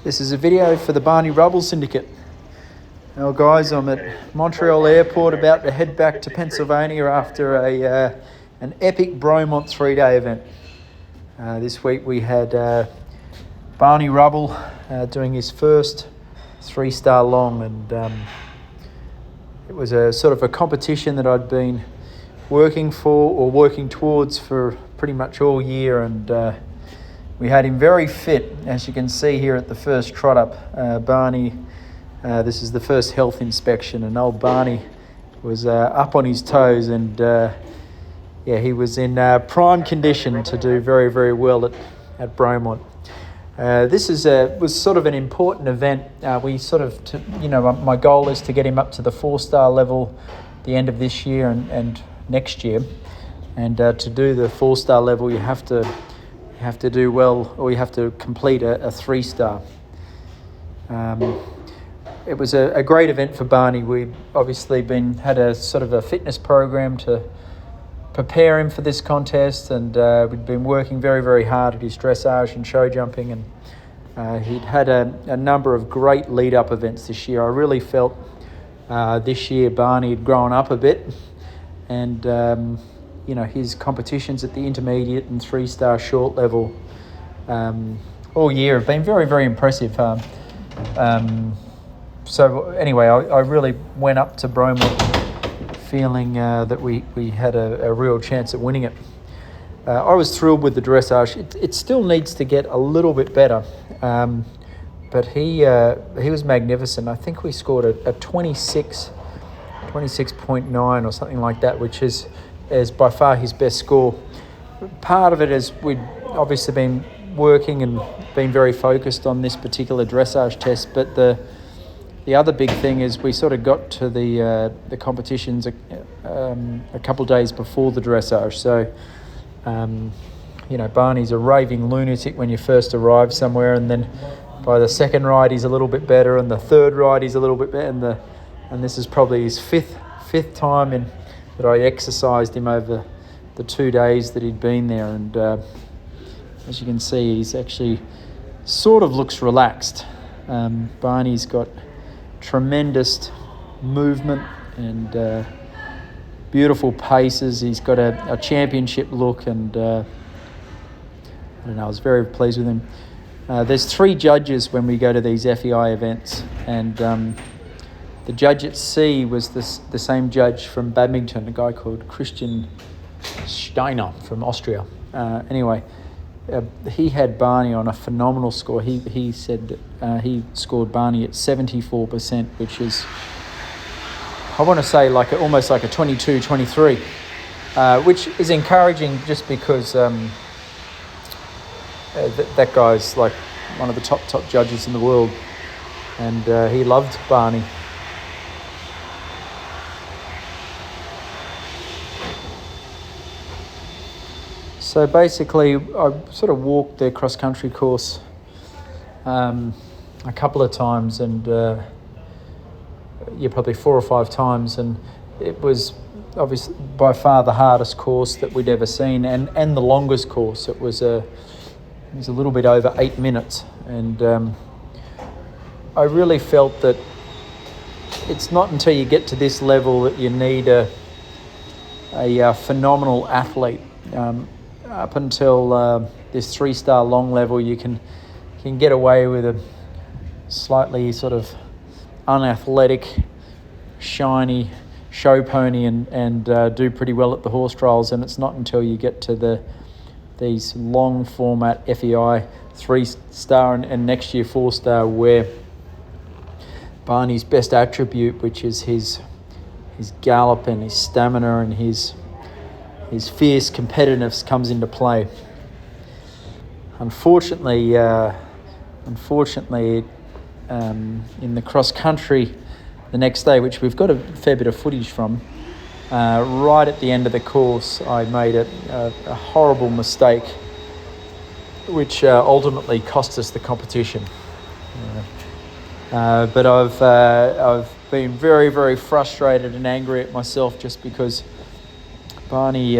This is a video for the Barney Rubble Syndicate. Now guys, I'm at Montreal Airport about to head back to Pennsylvania after an epic Bromont 3-day event. This week we had Barney Rubble doing his first 3-star long, and it was a sort of a competition that I'd been working towards for pretty much all year, and we had him very fit, as you can see here at the first trot up. Barney, this is the first health inspection, and old Barney was up on his toes, and he was in prime condition to do very, very well at Bromont. This was sort of an important event. My goal is to get him up to the 4-star level at the end of this year and next year. And to do the 4-star level, you have to do well, or you have to complete a 3-star. It was a great event for Barney. We'd obviously had a sort of a fitness program to prepare him for this contest, and we'd been working very, very hard at his dressage and show jumping, and he'd had a number of great lead-up events this year. I really felt this year Barney had grown up a bit, and his competitions at the intermediate and 3-star short level all year have been very, very impressive. So anyway, I really went up to Bromont feeling that we had a real chance at winning it. I was thrilled with the dressage. It still needs to get a little bit better, but he was magnificent. I think we scored a 26.9 or something like that, which is by far his best score. Part of it is we'd obviously been working and been very focused on this particular dressage test, but the other big thing is we sort of got to the competitions a couple of days before the dressage. So, Barney's a raving lunatic when you first arrive somewhere, and then by the second ride he's a little bit better, and the third ride he's a little bit better, and this is probably his fifth time that I exercised him over the 2 days that he'd been there, and as you can see, he's actually sort of looks relaxed. Barney's got tremendous movement and beautiful paces. He's got a championship look, and I was very pleased with him. There's 3 judges when we go to these FEI events, and the judge at C was the same judge from badminton, a guy called Christian Steiner from Austria. He had Barney on a phenomenal score. He said that he scored Barney at 74%, which is, I want to say, almost like a 22-23, which is encouraging just because that guy's like one of the top judges in the world, and he loved Barney. So basically, I sort of walked the cross-country course a couple of times, and probably 4 or 5 times, and it was obviously by far the hardest course that we'd ever seen, and the longest course. It was a little bit over 8 minutes, and I really felt that it's not until you get to this level that you need a phenomenal athlete. Up until this 3-star long level, you can get away with a slightly sort of unathletic, shiny show pony and do pretty well at the horse trials, and it's not until you get to these long format FEI 3-star and next year 4-star where Barney's best attribute, which is his gallop and his stamina and his fierce competitiveness, comes into play. Unfortunately, in the cross country the next day, which we've got a fair bit of footage from, right at the end of the course, I made a horrible mistake, which ultimately cost us the competition. But I've been very, very frustrated and angry at myself just because Barney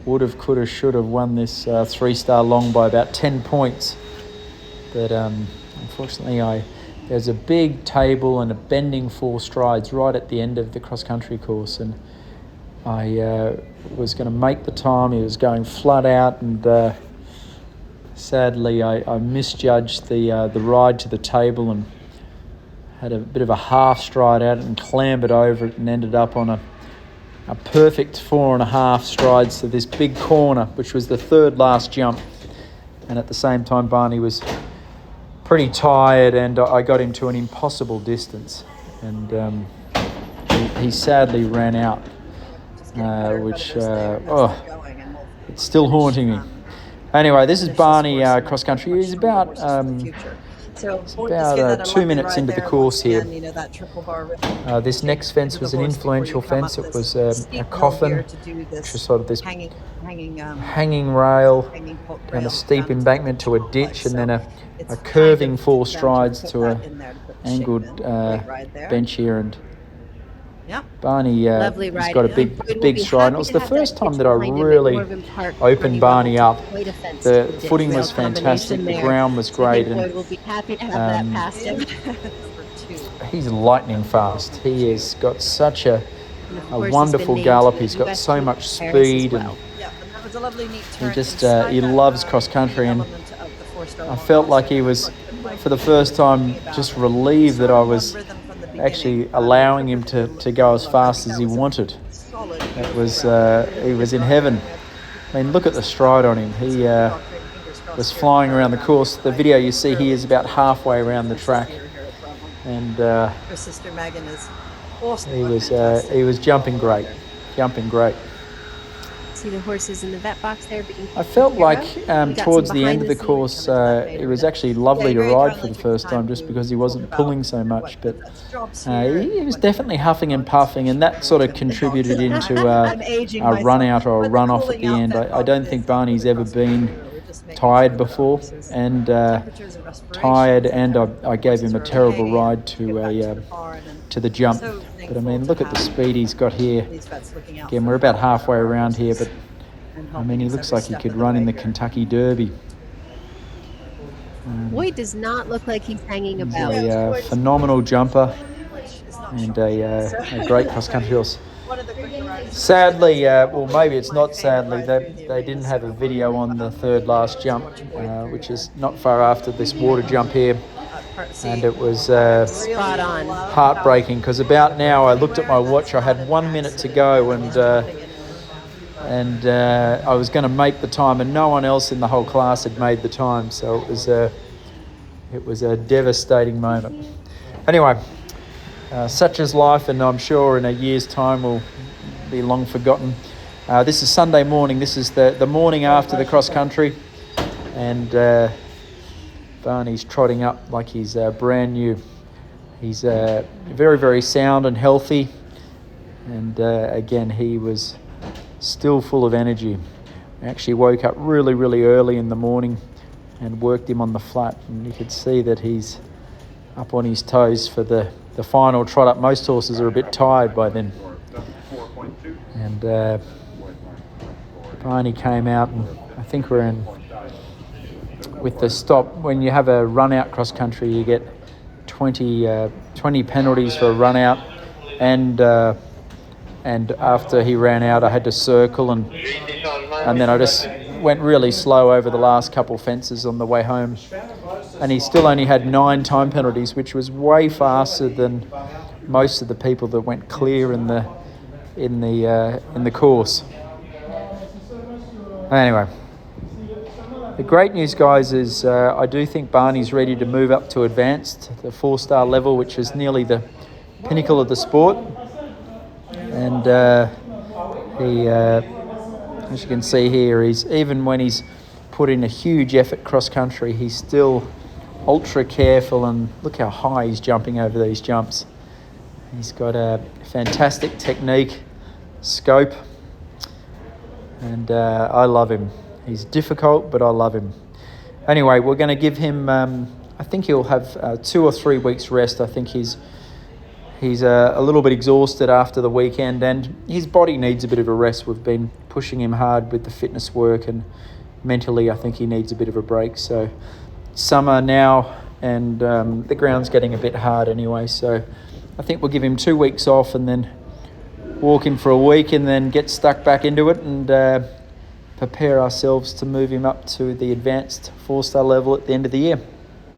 would have, could have, should have won this 3-star long by about 10 points. But unfortunately, there's a big table and a bending 4 strides right at the end of the cross-country course, and I was going to make the time. He was going flat out, and sadly I misjudged the ride to the table and had a bit of a half stride at it and clambered over it and ended up on a perfect 4.5 strides to this big corner, which was the third last jump. And at the same time, Barney was pretty tired, and I got him to an impossible distance, and he sadly ran out, which it's still haunting me. Anyway, this is Barney cross country. He's about 2 minutes into the course here. This next fence was an influential fence. It was a coffin, which was sort of this hanging rail down a steep embankment to a ditch, and then a curving 4 strides to a angled bench here. And Barney has got a big stride. And it was the first time that I really opened Barney up. The footing was fantastic, the ground was great, and he's lightning fast. He has got such a wonderful gallop. He's got so much speed, and he loves cross country. And I felt like he was, for the first time, just relieved that I was actually allowing him to go as fast as he wanted. It was he was in heaven. I mean, look at the stride on him. He was flying around the course. The video you see here is about halfway around the track, and he was jumping great. See the horses in the vet box there being I felt like towards the end of the course it was actually lovely to ride for the first time, just because he wasn't pulling so much, but he was definitely huffing and puffing, and that sort of contributed into a run out or a run off at the end. I don't think Barney's ever been tired before, and tired, and I gave him a terrible ride to the jump. But I mean, look at the speed he's got here. Again, we're about halfway around here, but I mean, he looks like he could run in the Kentucky Derby. Boy, does not look like he's hanging about. He's a phenomenal jumper and a great cross-country horse. Sadly, well, maybe it's not sadly, they didn't have a video on the third last jump, which is not far after this water jump here. And it was spot on, heartbreaking, because about now I looked at my watch. I had 1 minute to go, and I was going to make the time, and no one else in the whole class had made the time. So it was a devastating moment. Anyway, such is life, and I'm sure in a year's time will be long forgotten. This is Sunday morning. This is the morning after the cross country, and Barney's trotting up like he's brand new. He's very, very sound and healthy, and again, he was still full of energy. I actually woke up really, really early in the morning and worked him on the flat, and you could see that he's up on his toes for the final trot up. Most horses are a bit tired by then. And Barney came out, and I think we're in with the stop. When you have a run out cross country, you get 20 penalties for a run out, and after he ran out, I had to circle, and then I just went really slow over the last couple fences on the way home, and he still only had 9 time penalties, which was way faster than most of the people that went clear in the course. Anyway, the great news, guys, is I do think Barney's ready to move up to advanced, the 4-star level, which is nearly the pinnacle of the sport. And he, as you can see here, even when he's put in a huge effort cross country, he's still ultra careful, and look how high he's jumping over these jumps. He's got a fantastic technique, scope, and I love him. He's difficult, but I love him. Anyway, we're going to give him, I think he'll have 2 or 3 weeks rest. I think he's a little bit exhausted after the weekend, and his body needs a bit of a rest. We've been pushing him hard with the fitness work, and mentally I think he needs a bit of a break. So summer now and the ground's getting a bit hard anyway. So I think we'll give him 2 weeks off and then walk him for a week and then get stuck back into it and prepare ourselves to move him up to the advanced 4-star level at the end of the year.